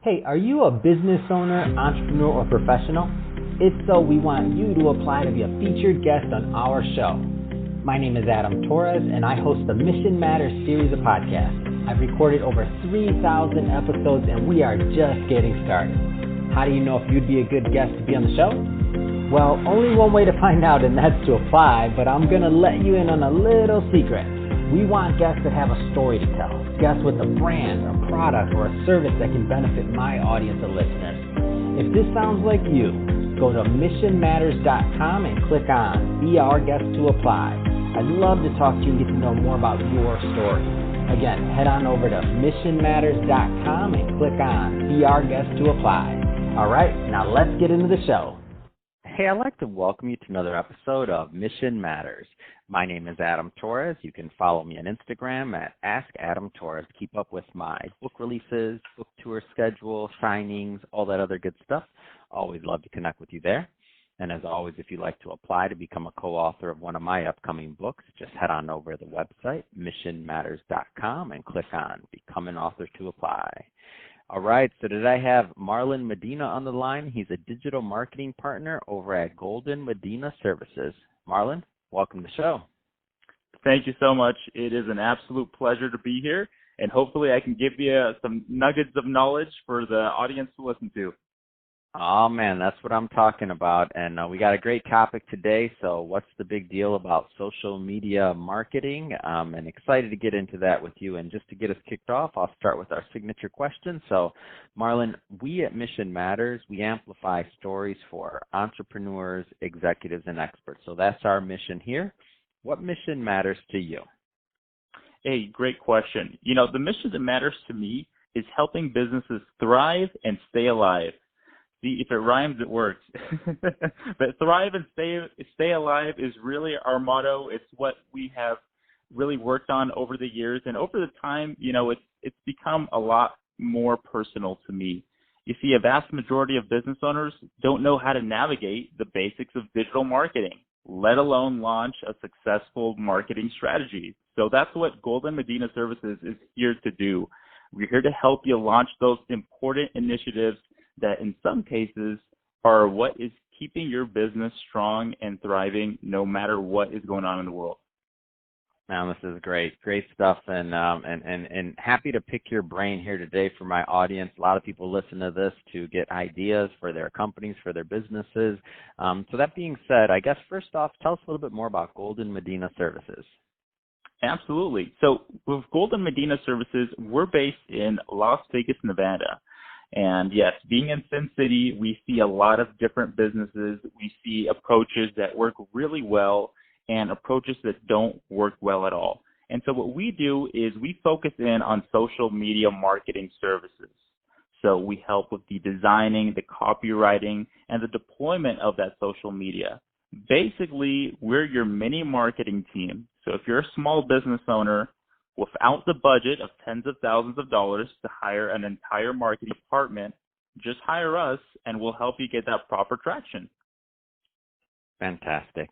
Hey, are you a business owner, entrepreneur, or professional? If so, we want you to apply to be a featured guest on our show. My name is Adam Torres, and I host the Mission Matters series of podcasts. I've recorded over 3,000 episodes, and we are just getting started. How do you know if you'd be a good guest to be on the show? Well, only one way to find out, and that's to apply, but I'm going to let you in on a little secret. We want guests that have a story to tell, guests with a brand, a product, or a service that can benefit my audience of listeners. If this sounds like you, go to missionmatters.com and click on Be Our Guest to apply. I'd love to talk to you and get to know more about your story. Again, head on over to missionmatters.com and click on Be Our Guest to apply. All right, now let's get into the show. Hey, I'd like to welcome you to another episode of Mission Matters. My name is Adam Torres. You can follow me on Instagram at AskAdamTorres. Keep up with my book releases, book tour schedule, signings, all that other good stuff. Always love to connect with you there. And as always, if you'd like to apply to become a co-author of one of my upcoming books, just head on over to the website, missionmatters.com, and click on Become an Author to apply. All right, so today I have Marlon Medina on the line. He's a digital marketing partner over at Golden Medina Services. Marlon, welcome to the show. Thank you so much. It is an absolute pleasure to be here, and hopefully I can give you some nuggets of knowledge for the audience to listen to. Oh, man, that's what I'm talking about, and we got a great topic today. So what's the big deal about social media marketing? And excited to get into that with you. And just to get us kicked off, I'll start with our signature question. So, Marlon, we at Mission Matters, we amplify stories for entrepreneurs, executives, and experts. So that's our mission here. What mission matters to you? Hey, great question. You know, the mission that matters to me is helping businesses thrive and stay alive. See, if it rhymes, it works. But thrive and stay alive is really our motto. It's what we have really worked on over the years. And over the time, you know, it's become a lot more personal to me. You see, a vast majority of business owners don't know how to navigate the basics of digital marketing, let alone launch a successful marketing strategy. So that's what Golden Medina Services is here to do. We're here to help you launch those important initiatives that in some cases are what is keeping your business strong and thriving no matter what is going on in the world. Now, this is great stuff, and happy to pick your brain here today for my audience. A lot of people listen to this to get ideas for their companies, for their businesses. So that being said, I guess first off, tell us a little bit more about Golden Medina Services. Absolutely. So with Golden Medina Services, we're based in Las Vegas, Nevada. And yes, being in Sin City, we see a lot of different businesses. We see approaches that work really well and approaches that don't work well at all. And so what we do is we focus in on social media marketing services. So we help with the designing, the copywriting, and the deployment of that social media. Basically, we're your mini marketing team. So if you're a small business owner, without the budget of tens of thousands of dollars to hire an entire marketing department, just hire us and we'll help you get that proper traction. Fantastic.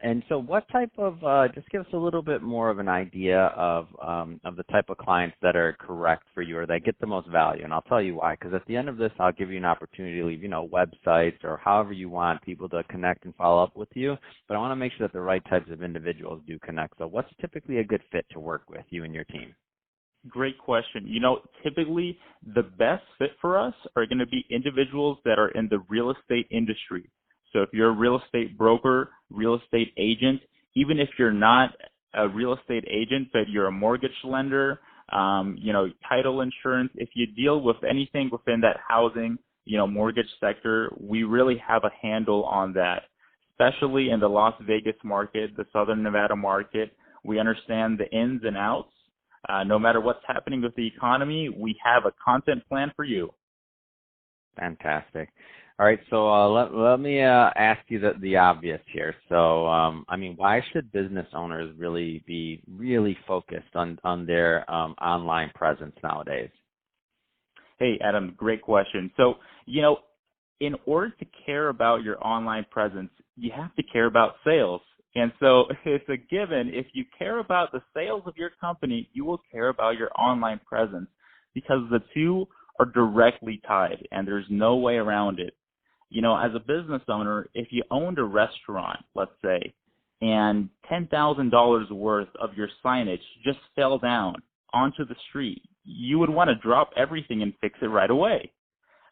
And so what type of, just give us a little bit more of an idea of the type of clients that are correct for you or that get the most value. And I'll tell you why, because at the end of this, I'll give you an opportunity to leave, websites or however you want people to connect and follow up with you. But I want to make sure that the right types of individuals do connect. So what's typically a good fit to work with you and your team? Great question. You know, typically the best fit for us are going to be individuals that are in the real estate industry. So if you're a real estate broker, real estate agent, even if you're not a real estate agent, but you're a mortgage lender, title insurance, if you deal with anything within that housing, mortgage sector, we really have a handle on that, especially in the Las Vegas market, the Southern Nevada market. We understand the ins and outs. No matter what's happening with the economy, we have a content plan for you. Fantastic. All right, so let me ask you the obvious here. So, why should business owners really be focused on their online presence nowadays? Hey, Adam, great question. So, in order to care about your online presence, you have to care about sales. And so it's a given. If you care about the sales of your company, you will care about your online presence because the two are directly tied, and there's no way around it. As a business owner, if you owned a restaurant, let's say, and $10,000 worth of your signage just fell down onto the street, you would want to drop everything and fix it right away.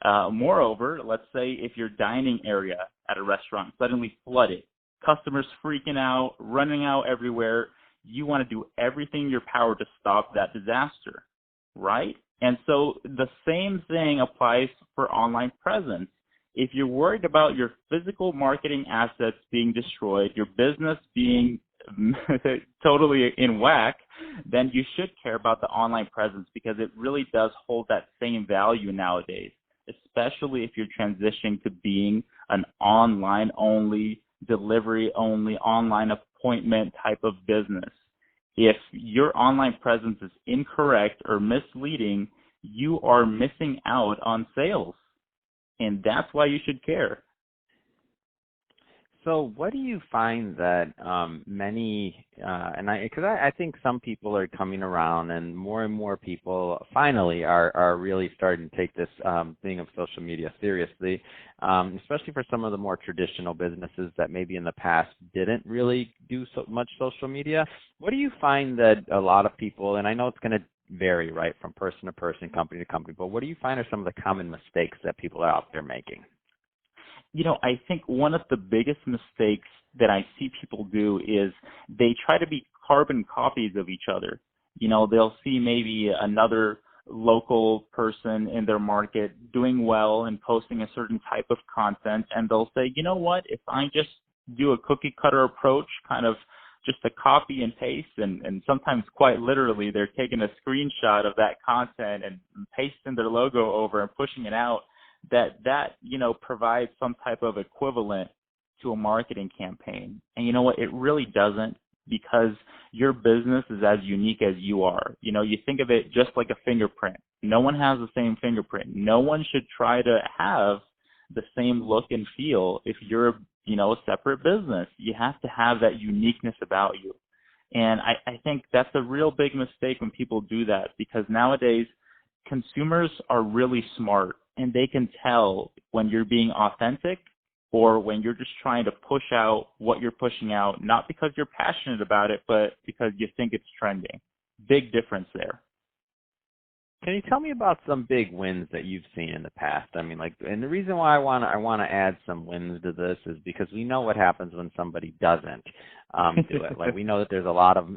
Moreover, let's say if your dining area at a restaurant suddenly flooded, customers freaking out, running out everywhere, you want to do everything in your power to stop that disaster, right? And so the same thing applies for online presence. If you're worried about your physical marketing assets being destroyed, your business being totally in whack, then you should care about the online presence, because it really does hold that same value nowadays, especially if you're transitioning to being an online only, delivery only, online appointment type of business. If your online presence is incorrect or misleading, you are missing out on sales. And that's why you should care. So what do you find that because I think some people are coming around, and more people finally are really starting to take this thing of social media seriously, especially for some of the more traditional businesses that maybe in the past didn't really do so much social media. What do you find that a lot of people, and I know it's going to vary, right, from person to person, company to company, but what do you find are some of the common mistakes that people are out there making? I think one of the biggest mistakes that I see people do is they try to be carbon copies of each other. They'll see maybe another local person in their market doing well and posting a certain type of content, and they'll say, you know what, if I just do a cookie cutter approach, kind of just a copy and paste, and sometimes quite literally they're taking a screenshot of that content and pasting their logo over and pushing it out, that provides some type of equivalent to a marketing campaign. And you know what? It really doesn't, because your business is as unique as you are. You think of it just like a fingerprint. No one has the same fingerprint. No one should try to have the same look and feel if you're a separate business. You have to have that uniqueness about you. And I think that's a real big mistake when people do that, because nowadays consumers are really smart, and they can tell when you're being authentic or when you're just trying to push out what you're pushing out, not because you're passionate about it, but because you think it's trending. Big difference there. Can you tell me about some big wins that you've seen in the past? I mean, and the reason why I want to add some wins to this is because we know what happens when somebody doesn't do it. We know that there's a lot of,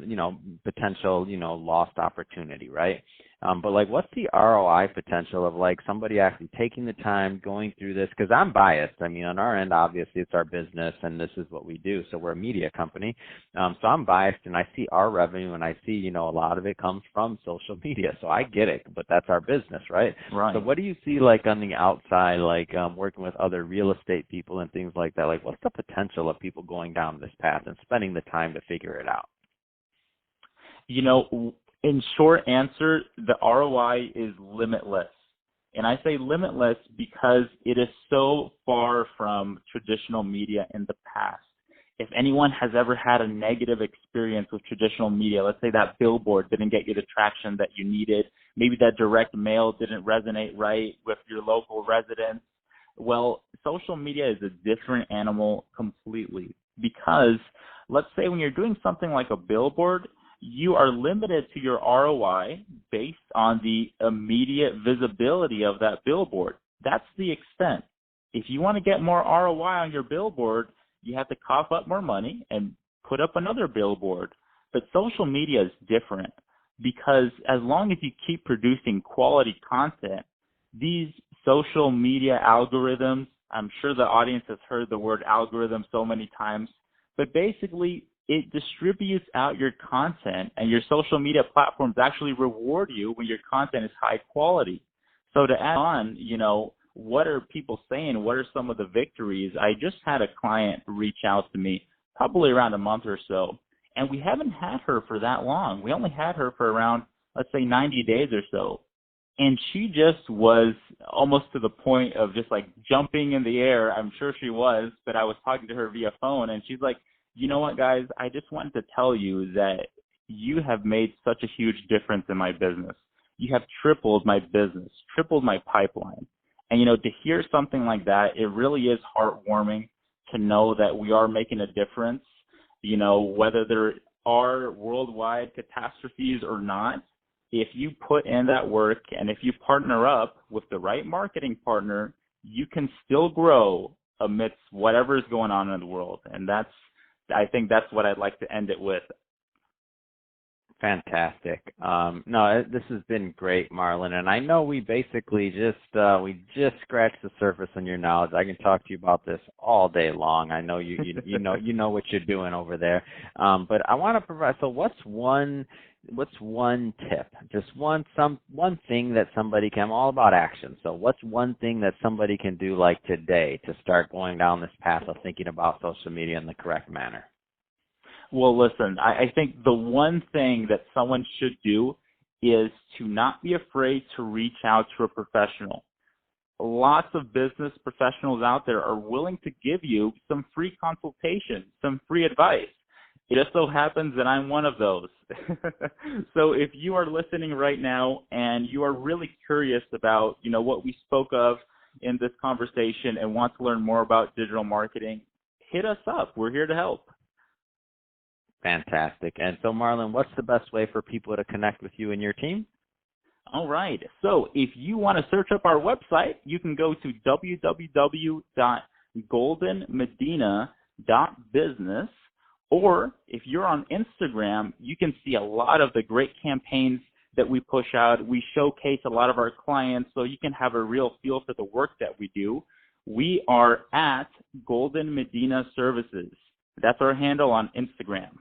potential, lost opportunity, right? But what's the ROI potential of somebody actually taking the time, going through this? Because I'm biased. I mean, on our end, obviously it's our business and this is what we do. So we're a media company. So I'm biased, and I see our revenue, and I see, a lot of it comes from social media. So I get it, but that's our business, right? Right. So what do you see on the outside, working with other real estate people and things like that? What's the potential of people going down this path and spending the time to figure it out? In short answer, the ROI is limitless. And I say limitless because it is so far from traditional media in the past. If anyone has ever had a negative experience with traditional media, let's say that billboard didn't get you the traction that you needed, maybe that direct mail didn't resonate right with your local residents, well, social media is a different animal completely, because let's say when you're doing something like a billboard, you are limited to your ROI based on the immediate visibility of that billboard. That's the extent. If you want to get more ROI on your billboard, you have to cough up more money and put up another billboard. But social media is different, because as long as you keep producing quality content, these social media algorithms, I'm sure the audience has heard the word algorithm so many times, but basically it distributes out your content, and your social media platforms actually reward you when your content is high quality. So to add on, what are people saying? What are some of the victories? I just had a client reach out to me probably around a month or so, and we haven't had her for that long. We only had her for around, let's say, 90 days or so. And she just was almost to the point of just jumping in the air. I'm sure she was, but I was talking to her via phone, and she's like, you know what, guys, I just wanted to tell you that you have made such a huge difference in my business. you have tripled my business, tripled my pipeline. And, to hear something like that, it really is heartwarming to know that we are making a difference, whether there are worldwide catastrophes or not. If you put in that work and if you partner up with the right marketing partner, you can still grow amidst whatever is going on in the world. And I think that's what I'd like to end it with. Fantastic. No, this has been great, Marlon, and I know we basically just scratched the surface on your knowledge. I can talk to you about this all day long. I know you know what you're doing over there. But I want to provide. So, what's one tip? Just one thing that somebody can. I'm all about action. So, what's one thing that somebody can do like today to start going down this path of thinking about social media in the correct manner? Well, listen, I think the one thing that someone should do is to not be afraid to reach out to a professional. Lots of business professionals out there are willing to give you some free consultation, some free advice. It just so happens that I'm one of those. So if you are listening right now and you are really curious about, what we spoke of in this conversation and want to learn more about digital marketing, hit us up. We're here to help. Fantastic. And so, Marlon, what's the best way for people to connect with you and your team? All right. So if you want to search up our website, you can go to www.goldenmedina.business. Or if you're on Instagram, you can see a lot of the great campaigns that we push out. We showcase a lot of our clients so you can have a real feel for the work that we do. We are at Golden Medina Services. That's our handle on Instagram.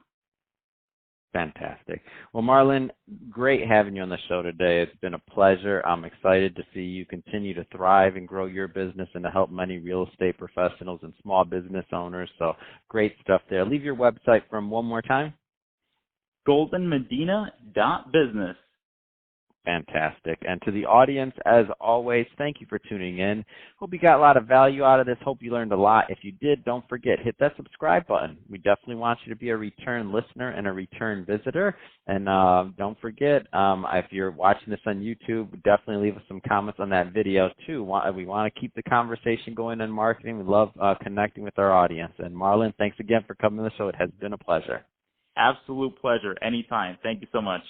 Fantastic. Well, Marlon, great having you on the show today. It's been a pleasure. I'm excited to see you continue to thrive and grow your business and to help many real estate professionals and small business owners. So great stuff there. Leave your website from one more time. goldenmedina.business. Fantastic. And to the audience, as always, thank you for tuning in. Hope you got a lot of value out of this. Hope you learned a lot. If you did, don't forget, hit that subscribe button. We definitely want you to be a return listener and a return visitor. And don't forget, if you're watching this on YouTube, definitely leave us some comments on that video, too. We want to keep the conversation going in marketing. We love connecting with our audience. And Marlon, thanks again for coming to the show. It has been a pleasure. Absolute pleasure. Anytime. Thank you so much.